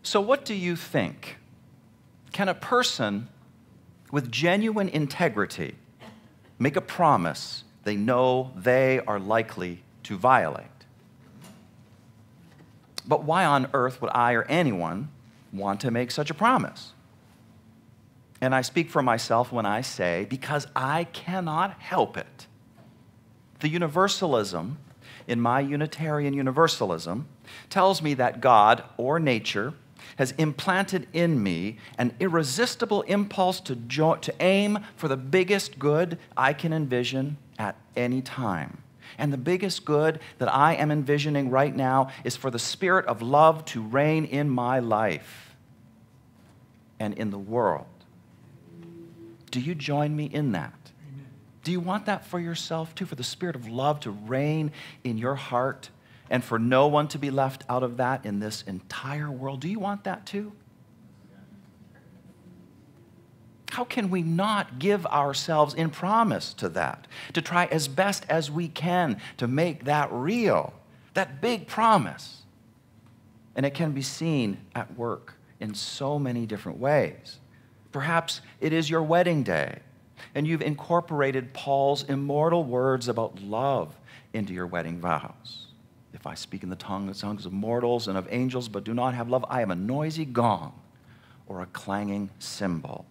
So what do you think? Can a person with genuine integrity make a promise they know they are likely to violate? But why on earth would I or anyone want to make such a promise? And I speak for myself when I say, because I cannot help it. The universalism in my Unitarian Universalism tells me that God or nature has implanted in me an irresistible impulse to aim for the biggest good I can envision at any time. And the biggest good that I am envisioning right now is for the spirit of love to reign in my life and in the world. Do you join me in that? Amen. Do you want that for yourself too, for the spirit of love to reign in your heart and for no one to be left out of that in this entire world? Do you want that too? How can we not give ourselves in promise to that, to try as best as we can to make that real, that big promise? And it can be seen at work in so many different ways. Perhaps it is your wedding day, and you've incorporated Paul's immortal words about love into your wedding vows. If I speak in the tongues of mortals and of angels, but do not have love, I am a noisy gong or a clanging cymbal.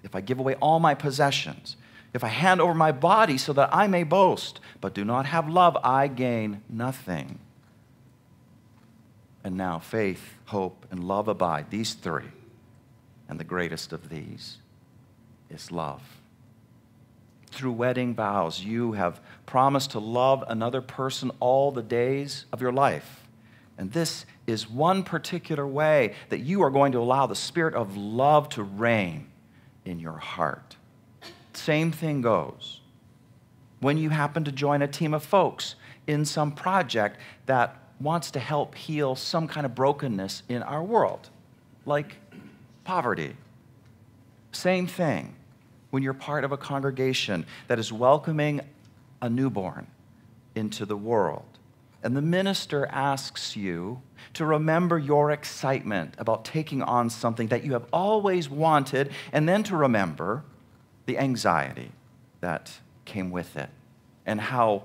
If I give away all my possessions, if I hand over my body so that I may boast, but do not have love, I gain nothing. And now faith, hope, and love abide, these three. And the greatest of these is love. Through wedding vows, you have promised to love another person all the days of your life. And this is one particular way that you are going to allow the spirit of love to reign in your heart. Same thing goes when you happen to join a team of folks in some project that wants to help heal some kind of brokenness in our world, like poverty. Same thing when you're part of a congregation that is welcoming a newborn into the world. And the minister asks you to remember your excitement about taking on something that you have always wanted, and then to remember the anxiety that came with it and how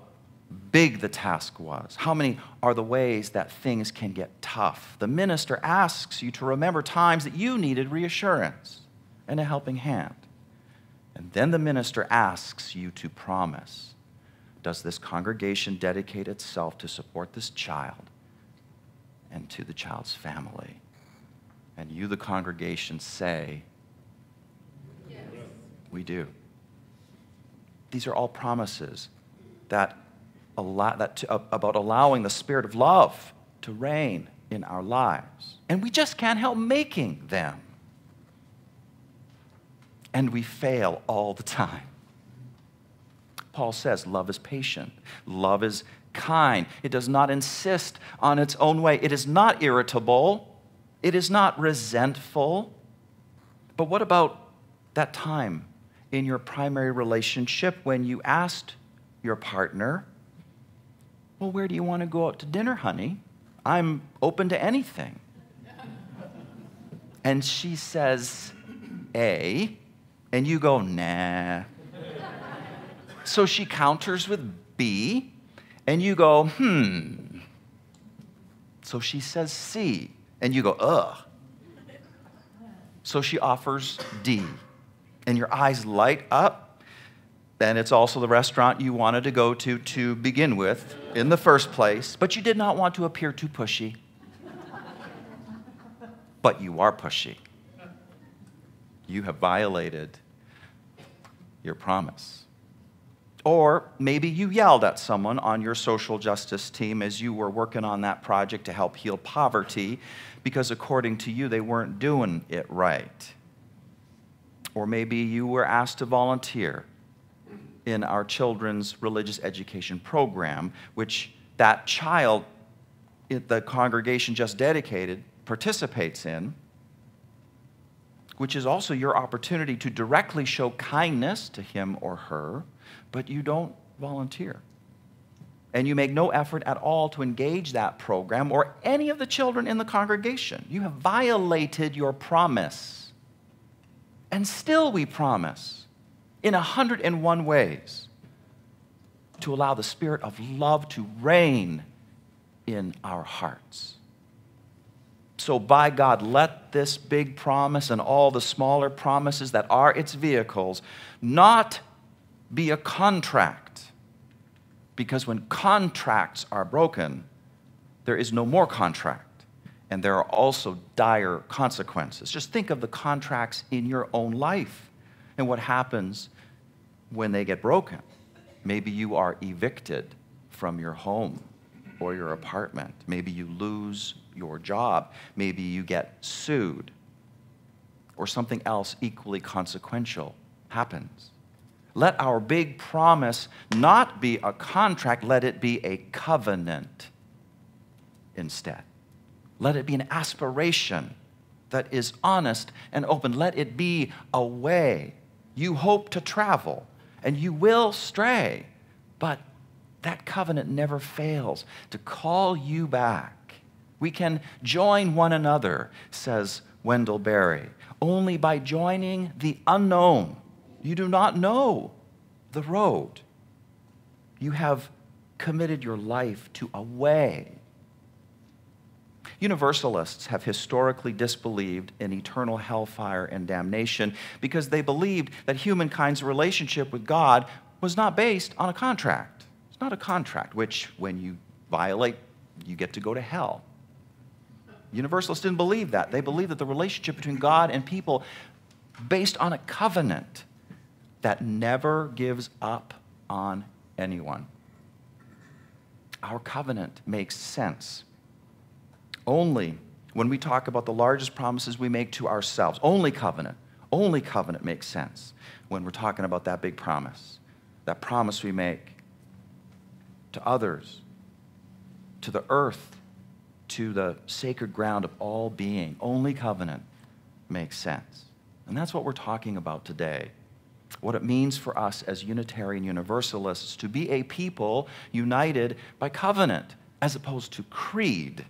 big the task was. How many are the ways that things can get tough? The minister asks you to remember times that you needed reassurance and a helping hand. And then the minister asks you to promise. Does this congregation dedicate itself to support this child and to the child's family? And you, the congregation, say, yes, we do. These are all promises about allowing the spirit of love to reign in our lives. And we just can't help making them. And we fail all the time. Paul says love is patient. Love is kind. It does not insist on its own way. It is not irritable. It is not resentful. But what about that time in your primary relationship when you asked your partner, well, where do you want to go out to dinner, honey? I'm open to anything. And she says, A, and you go, nah. So she counters with B, and you go, So she says C, and you go, ugh. So she offers D, and your eyes light up, and it's also the restaurant you wanted to go to begin with in the first place, but you did not want to appear too pushy. But you are pushy. You have violated your promise. Or maybe you yelled at someone on your social justice team as you were working on that project to help heal poverty because according to you, they weren't doing it right. Or maybe you were asked to volunteer in our children's religious education program, which that child the congregation just dedicated participates in, which is also your opportunity to directly show kindness to him or her, but you don't volunteer. and you make no effort at all to engage that program or any of the children in the congregation, you have violated your promise. And still we promise in 101 ways to allow the spirit of love to reign in our hearts. So by God, let this big promise and all the smaller promises that are its vehicles not be a contract. Because when contracts are broken, there is no more contract. And there are also dire consequences. Just think of the contracts in your own life and what happens when they get broken. Maybe you are evicted from your home or your apartment. Maybe you lose your job. Maybe you get sued. Or something else equally consequential happens. Let our big promise not be a contract, let it be a covenant instead. Let it be an aspiration that is honest and open. Let it be a way. You hope to travel, and you will stray, but that covenant never fails to call you back. We can join one another, says Wendell Berry, only by joining the unknown. You do not know the road. You have committed your life to a way. Universalists have historically disbelieved in eternal hellfire and damnation because they believed that humankind's relationship with God was not based on a contract. It's not a contract, which when you violate, you get to go to hell. Universalists didn't believe that. They believed that the relationship between God and people based on a covenant that never gives up on anyone. Our covenant makes sense only when we talk about the largest promises we make to ourselves. Only covenant makes sense when we're talking about that big promise. That promise we make to others, to the earth, to the sacred ground of all being. Only covenant makes sense. And that's what we're talking about today. What it means for us as Unitarian Universalists to be a people united by covenant as opposed to creed,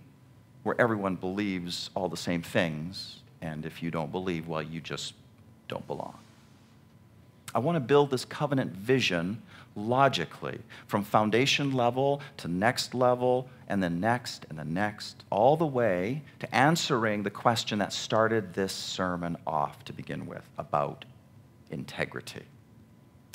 where everyone believes all the same things, and if you don't believe, well, you just don't belong. I want to build this covenant vision logically, from foundation level to next level, and then next, and the next, all the way to answering the question that started this sermon off to begin with, about integrity.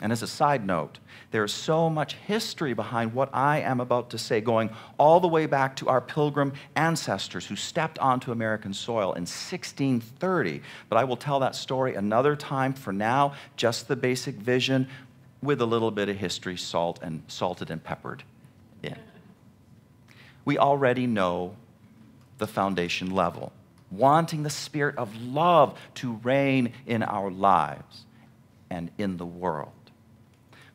And as a side note, there is so much history behind what I am about to say, going all the way back to our pilgrim ancestors who stepped onto American soil in 1630. But I will tell that story another time. For now, just the basic vision with a little bit of history salted and peppered in. We already know the foundation level, wanting the spirit of love to reign in our lives and in the world.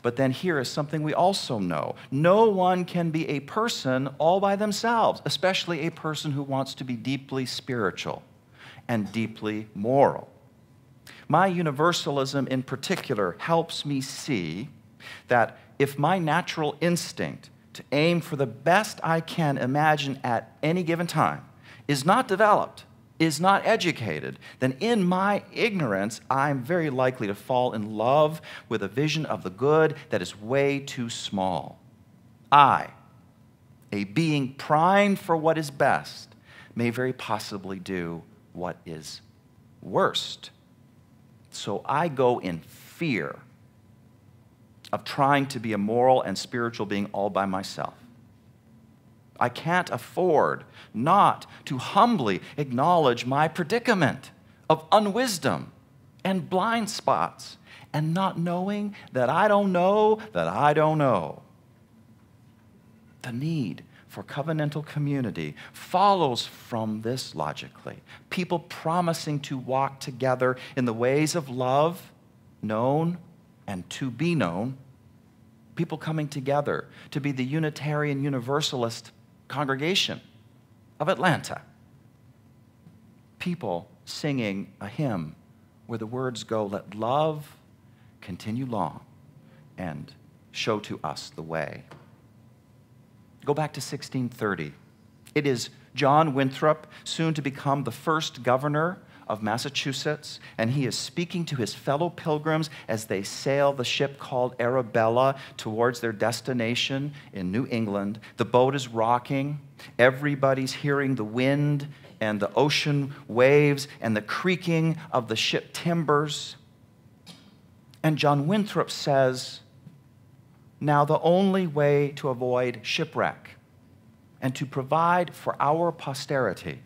But then here is something we also know. No one can be a person all by themselves, especially a person who wants to be deeply spiritual and deeply moral. My universalism in particular helps me see that if my natural instinct to aim for the best I can imagine at any given time is not developed, is not educated, then in my ignorance, I'm very likely to fall in love with a vision of the good that is way too small. I, a being primed for what is best, may very possibly do what is worst. So I go in fear of trying to be a moral and spiritual being all by myself. I can't afford not to humbly acknowledge my predicament of unwisdom and blind spots and not knowing that I don't know that I don't know. The need for covenantal community follows from this logically. People promising to walk together in the ways of love, known and to be known. People coming together to be the Unitarian Universalist congregation of Atlanta. People singing a hymn where the words go, "Let love continue long and show to us the way." Go back to 1630. It is John Winthrop, soon to become the first governor of Massachusetts, and he is speaking to his fellow pilgrims as they sail the ship called Arabella towards their destination in New England. The boat is rocking. Everybody's hearing the wind and the ocean waves and the creaking of the ship timbers. And John Winthrop says, now the only way to avoid shipwreck and to provide for our posterity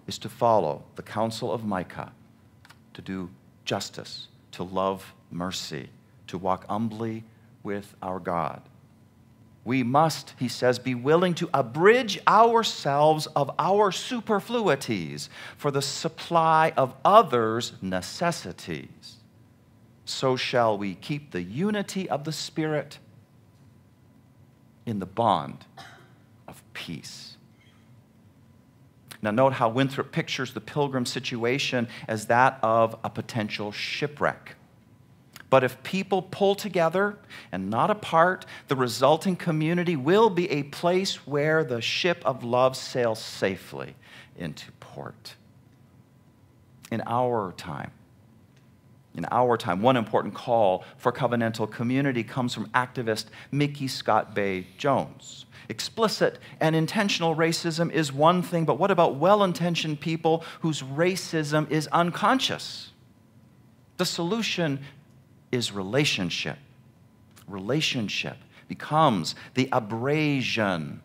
is to follow the counsel of Micah, to do justice, to love mercy, to walk humbly with our God. We must, he says, be willing to abridge ourselves of our superfluities for the supply of others' necessities. So shall we keep the unity of the Spirit in the bond of peace. Now note how Winthrop pictures the pilgrim situation as that of a potential shipwreck. But if people pull together and not apart, the resulting community will be a place where the ship of love sails safely into port. In our time, one important call for covenantal community comes from activist Mickey Scott Bay Jones. Explicit and intentional racism is one thing, but what about well-intentioned people whose racism is unconscious? The solution is relationship. Relationship becomes the abrasion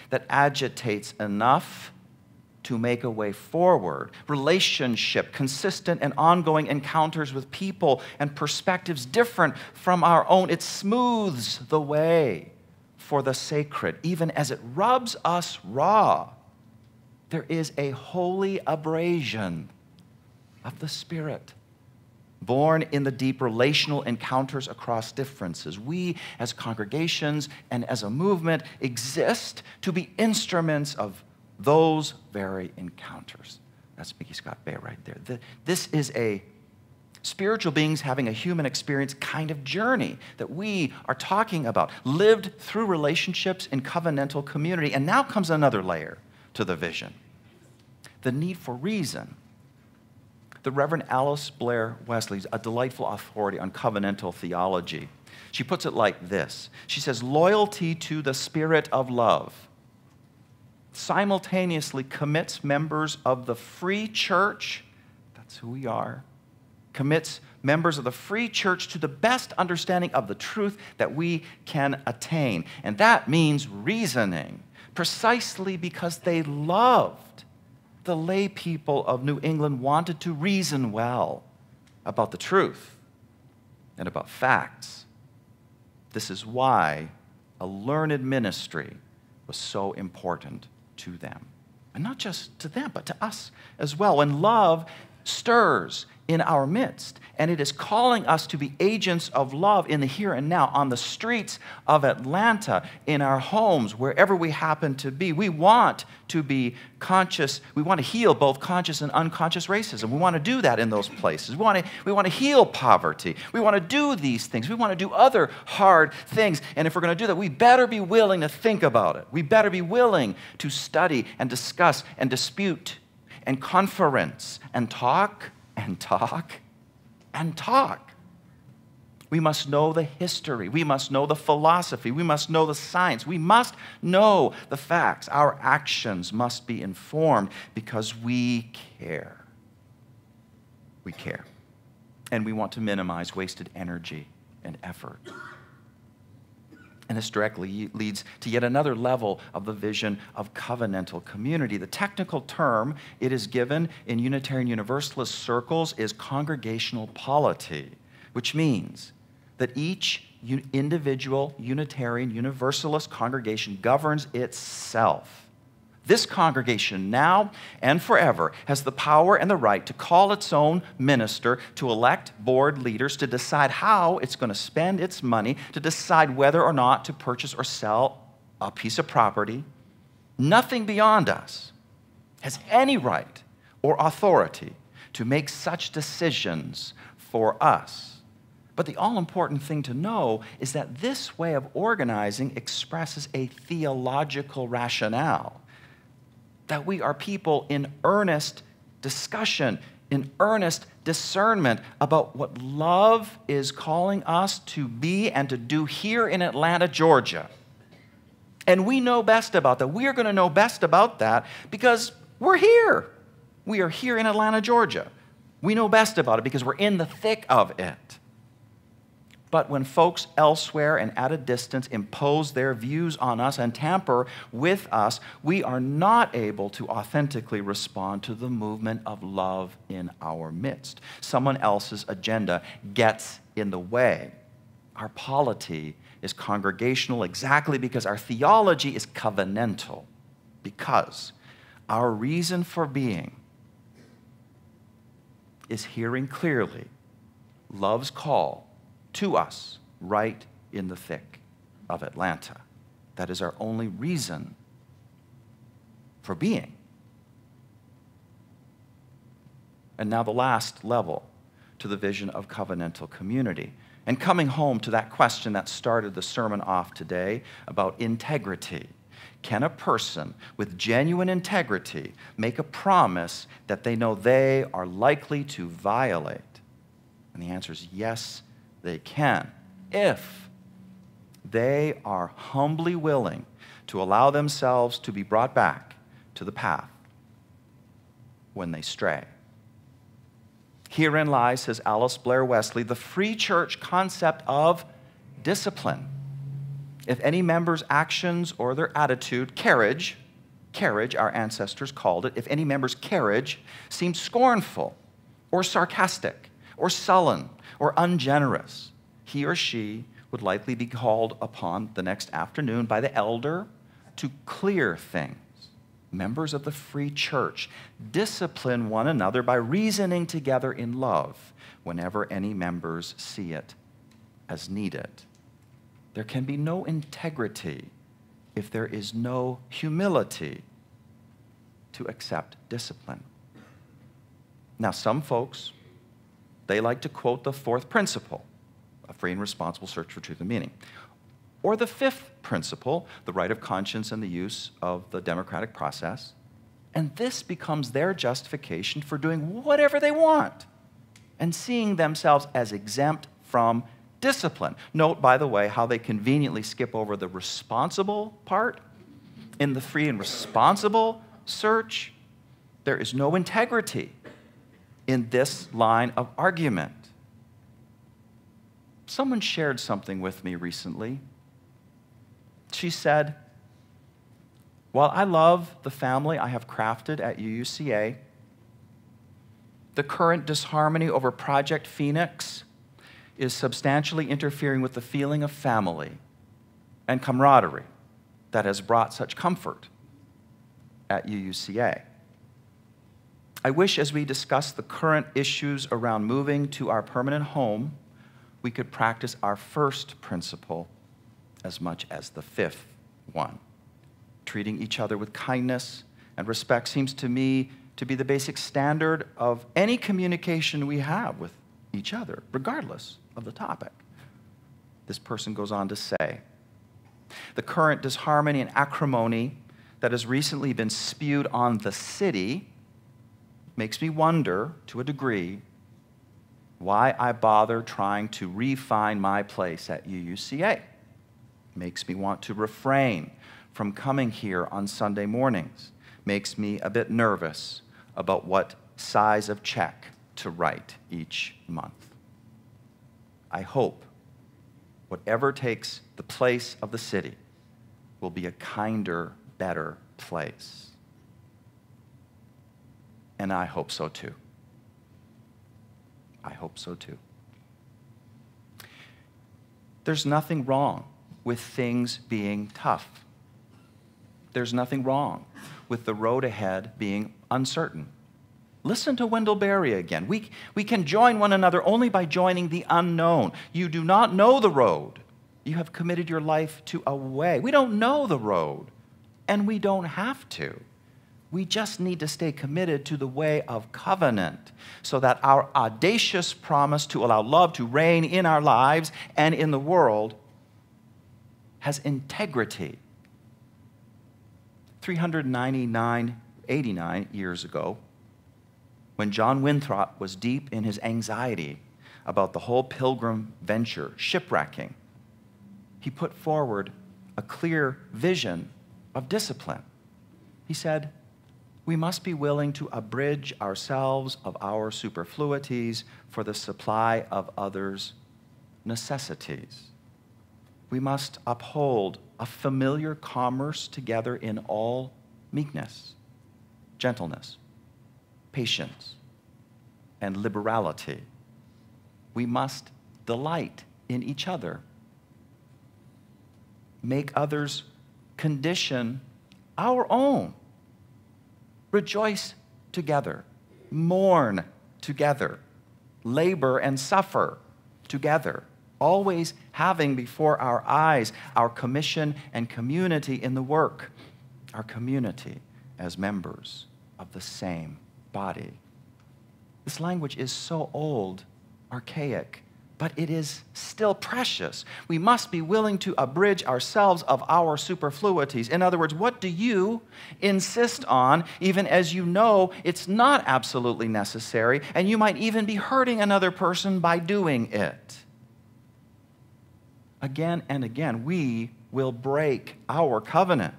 that agitates enough to make a way forward. Relationship, consistent and ongoing encounters with people and perspectives different from our own. It smooths the way for the sacred, even as it rubs us raw. There is a holy abrasion of the Spirit, born in the deep relational encounters across differences. We, as congregations and as a movement, exist to be instruments of those very encounters. That's Mickey Scott Bay right there. This is a spiritual beings having a human experience kind of journey that we are talking about, lived through relationships in covenantal community. And now comes another layer to the vision, the need for reason. The Reverend Alice Blair Wesley is a delightful authority on covenantal theology. She puts it like this. She says, loyalty to the spirit of love simultaneously commits members of the free church, that's who we are, commits members of the free church to the best understanding of the truth that we can attain. And that means reasoning, precisely because they loved the lay people of New England, wanted to reason well about the truth and about facts. This is why a learned ministry was so important to them. And not just to them, but to us as well. When love stirs in our midst, and it is calling us to be agents of love in the here and now, on the streets of Atlanta, in our homes, wherever we happen to be. We want to be conscious. We want to heal both conscious and unconscious racism. We want to do that in those places. We want to heal poverty. We want to do these things. We want to do other hard things. And if we're going to do that, we better be willing to think about it. We better be willing to study and discuss and dispute and conference and talk and talk and talk. We must know the history. We must know the philosophy. We must know the science. We must know the facts. Our actions must be informed because we care. We care. And we want to minimize wasted energy and effort. And this directly leads to yet another level of the vision of covenantal community. The technical term it is given in Unitarian Universalist circles is congregational polity, which means that each individual Unitarian Universalist congregation governs itself. This congregation now and forever has the power and the right to call its own minister, to elect board leaders, to decide how it's going to spend its money, to decide whether or not to purchase or sell a piece of property. Nothing beyond us has any right or authority to make such decisions for us. But the all-important thing to know is that this way of organizing expresses a theological rationale, that we are people in earnest discussion, in earnest discernment about what love is calling us to be and to do here in Atlanta, Georgia. And we know best about that. We are going to know best about that because we're here. We are here in Atlanta, Georgia. We know best about it because we're in the thick of it. But when folks elsewhere and at a distance impose their views on us and tamper with us, we are not able to authentically respond to the movement of love in our midst. Someone else's agenda gets in the way. Our polity is congregational exactly because our theology is covenantal, because our reason for being is hearing clearly love's call to us right in the thick of Atlanta. That is our only reason for being. And now the last level to the vision of covenantal community. And coming home to that question that started the sermon off today about integrity. Can a person with genuine integrity make a promise that they know they are likely to violate? And the answer is yes, they can, if they are humbly willing to allow themselves to be brought back to the path when they stray. Herein lies, says Alice Blair Wesley, the free church concept of discipline. If any member's actions or their attitude, carriage, our ancestors called it, if any member's carriage seems scornful or sarcastic or sullen or ungenerous, he or she would likely be called upon the next afternoon by the elder to clear things. Members of the free church discipline one another by reasoning together in love whenever any members see it as needed. There can be no integrity if there is no humility to accept discipline. Now, some folks, they like to quote the fourth principle, a free and responsible search for truth and meaning. Or the fifth principle, the right of conscience and the use of the democratic process. And this becomes their justification for doing whatever they want and seeing themselves as exempt from discipline. Note, by the way, how they conveniently skip over the responsible part. In the free and responsible search, there is no integrity in this line of argument. Someone shared something with me recently. She said, while I love the family I have crafted at UUCA, the current disharmony over Project Phoenix is substantially interfering with the feeling of family and camaraderie that has brought such comfort at UUCA. I wish, as we discuss the current issues around moving to our permanent home, we could practice our first principle as much as the fifth one. Treating each other with kindness and respect seems to me to be the basic standard of any communication we have with each other, regardless of the topic. This person goes on to say, the current disharmony and acrimony that has recently been spewed on the city makes me wonder, to a degree, why I bother trying to refine my place at UUCA. Makes me want to refrain from coming here on Sunday mornings. Makes me a bit nervous about what size of check to write each month. I hope whatever takes the place of the city will be a kinder, better place. And I hope so too. I hope so too. There's nothing wrong with things being tough. There's nothing wrong with the road ahead being uncertain. Listen to Wendell Berry again. We can join one another only by joining the unknown. You do not know the road. You have committed your life to a way. We don't know the road, and we don't have to. We just need to stay committed to the way of covenant so that our audacious promise to allow love to reign in our lives and in the world has integrity. 89 years ago, when John Winthrop was deep in his anxiety about the whole pilgrim venture, shipwrecking, he put forward a clear vision of discipline. He said, we must be willing to abridge ourselves of our superfluities for the supply of others' necessities. We must uphold a familiar commerce together in all meekness, gentleness, patience, and liberality. We must delight in each other, make others' condition our own, rejoice together, mourn together, labor and suffer together, always having before our eyes our commission and community in the work, our community as members of the same body. This language is so old, archaic, but it is still precious. We must be willing to abridge ourselves of our superfluities. In other words, what do you insist on, even as you know it's not absolutely necessary, and you might even be hurting another person by doing it? Again and again, we will break our covenant.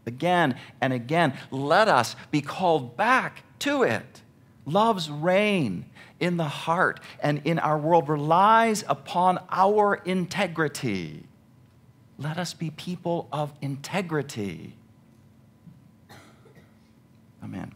Again and again, let us be called back to it. Love's reign in the heart and in our world relies upon our integrity. Let us be people of integrity. Amen.